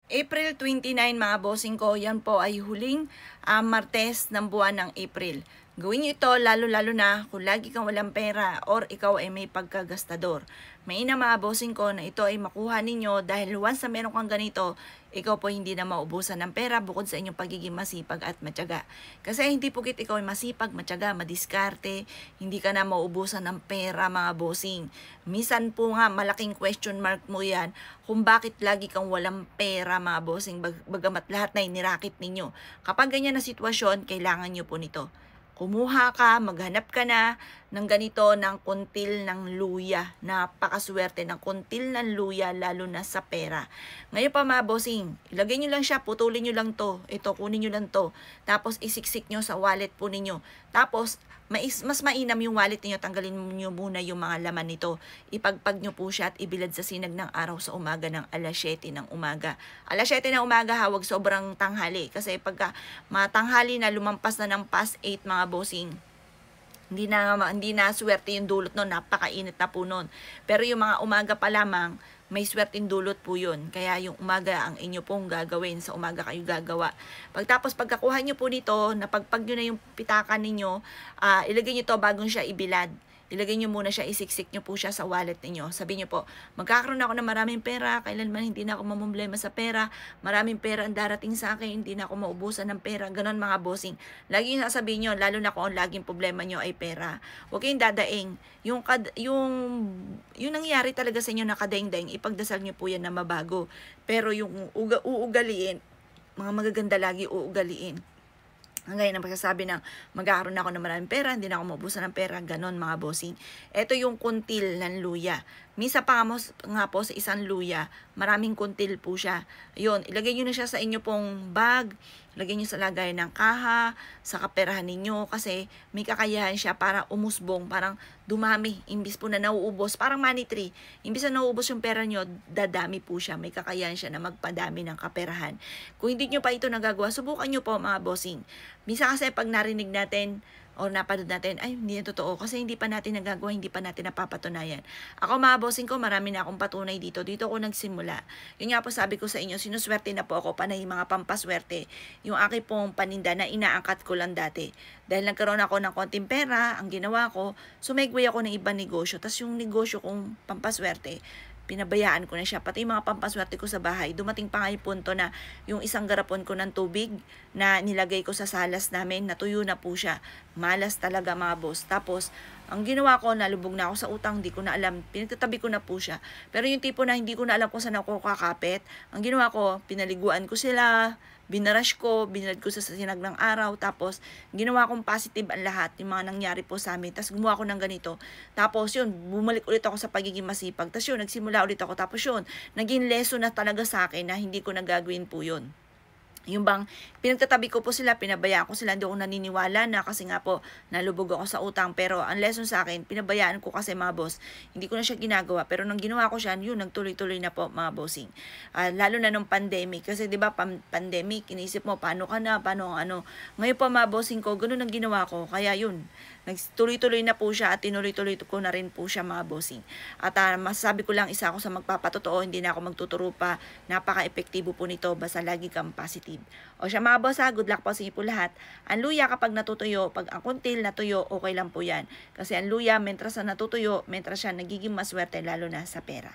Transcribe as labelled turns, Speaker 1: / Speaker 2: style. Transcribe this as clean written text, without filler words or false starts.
Speaker 1: April 29 mga bossing ko, yan po ay huling Martes ng buwan ng April. Gawin nyo ito lalo-lalo na kung lagi kang walang pera or ikaw ay may pagkagastador. Mainam mga bossing ko na ito ay makuha ninyo dahil once na meron kang ganito, ikaw po hindi na maubusan ng pera bukod sa inyong pagiging masipag at matyaga. Kasi hindi pugit ikaw ay masipag, matyaga, madiskarte, hindi ka na maubusan ng pera mga bossing. Minsan po nga malaking question mark mo yan kung bakit lagi kang walang pera mga bossing bagamat lahat na inirakit ninyo. Kapag ganyan na sitwasyon, kailangan nyo po nito. Kumuha ka, maghanap ka na ng ganito, ng kuntil ng luya. Napakaswerte ng kuntil ng luya, lalo na sa pera. Ngayon pa mga bossing, ilagay nyo lang siya, putulin nyo lang to. Ito, kunin nyo lang to. Tapos isiksik nyo sa wallet po ninyo. Tapos, mas mainam yung wallet niyo, tanggalin niyo muna yung mga laman nito. Ipagpag nyo po siya at ibilad sa sinag ng araw sa umaga ng alas 7 ng umaga. Alas 7 ng umaga, hawag sobrang tanghali. Kasi pagka matanghali na, lumampas na ng past 8 mga bossing, hindi na swerte yung dulot nun, napakainit na po nun. Pero yung mga umaga pa lamang, may swerteng dulot po yun. Kaya yung umaga ang inyo pong gagawin. Sa umaga kayo gagawa. Pagtapos pagkakuha nyo po nito, napagpag nyo na yung pitakan ninyo, ilagay nyo to bagong siya ibilad. Ilagay nyo muna siya, isiksik nyo po siya sa wallet ninyo. Sabihin nyo po, magkakaroon ako ng maraming pera, kailanman hindi na ako mamumblema sa pera, maraming pera ang darating sa akin, hindi na ako maubusan ng pera. Ganon mga bossing. Lagi yung sasabihin nyo, lalo na kung laging problema nyo ay pera. Huwag kayong dadaing. Yung nangyari talaga sa inyo na kadaing-daing, ipagdasal nyo po yan na mabago. Pero yung uugaliin, mga magaganda lagi uugaliin. Ngayon ang pagsasabi ng magkakaroon ako ng maraming pera, hindi na ako maubusan ng pera, ganon mga bossing. Ito yung kuntil ng luya. Misa pa nga po sa isang luya, maraming kuntil po siya. Yun, ilagay nyo na siya sa inyo pong bag, ilagay nyo sa lagay ng kaha, sa kaperahan ninyo, kasi may kakayahan siya para umusbong, parang dumami, imbis po na nauubos, parang money tree. Imbis na nauubos yung pera nyo, dadami po siya, may kakayahan siya na magpadami ng kaperahan. Kung hindi nyo pa ito nagagawa, subukan nyo po mga bossing. Misa kasi pag narinig natin, o napanood natin, ay hindi yan totoo kasi hindi pa natin nagagawa, hindi pa natin napapatunayan. Ako mga bossing ko, marami na akong patunay dito. Dito ako nagsimula. Yun nga po sabi ko sa inyo, sinuswerte na po ako, panay mga pampaswerte. Yung aking pong paninda na inaangkat ko lang dati. Dahil nagkaroon ako ng konting pera, ang ginawa ko, sumegway ako ng ibang negosyo. Tapos yung negosyo kong pampaswerte, pinabayaan ko na siya. Pati yung mga pampaswerte ko sa bahay, dumating pa nga yung punto na yung isang garapon ko ng tubig na nilagay ko sa salas namin, natuyo na po siya. Malas talaga mga boss. Tapos, ang ginawa ko, nalubog na ako sa utang, hindi ko na alam, pinagtatabi ko na po siya. Pero yung tipo na hindi ko na alam kung saan ako kakapit, ang ginawa ko, pinaliguan ko sila, binrush ko, binilad ko sa sinag ng araw, tapos ginawa kong positive ang lahat, yung mga nangyari po sa amin, tapos gumawa ko ng ganito, tapos yun, bumalik ulit ako sa pagiging masipag, tapos yun, nagsimula ulit ako, tapos yun, naging lesson na talaga sa akin na hindi ko nagagawin po yun. Yung bang, pinagtatabi ko po sila, pinabayaan ko sila, hindi ako naniniwala na kasi nga po, nalubog ako sa utang. Pero ang lesson sa akin, pinabayaan ko kasi mga boss, hindi ko na siya ginagawa. Pero nang ginawa ko siya, yun, nagtuloy-tuloy na po mga bossing. Lalo na nung pandemic, kasi di ba pandemic, inisip mo, paano ka na, paano ano. Ngayon po mga bossing ko, ganun ang ginawa ko. Kaya yun, nagtuloy-tuloy na po siya at tinuloy-tuloy ko na rin po siya mga bossing. At masasabi ko lang, isa ako sa magpapatotoo, hindi na ako magtuturo pa, napaka-epektibo po nito, basta lagi kang positive. O siya mga boss good luck po sa inyo po lahat. Ang luya kapag natutuyo, pag ang kuntil natuyo, okay lang po yan. Kasi ang luya, mentras na natutuyo, mentras siya nagiging maswerte lalo na sa pera.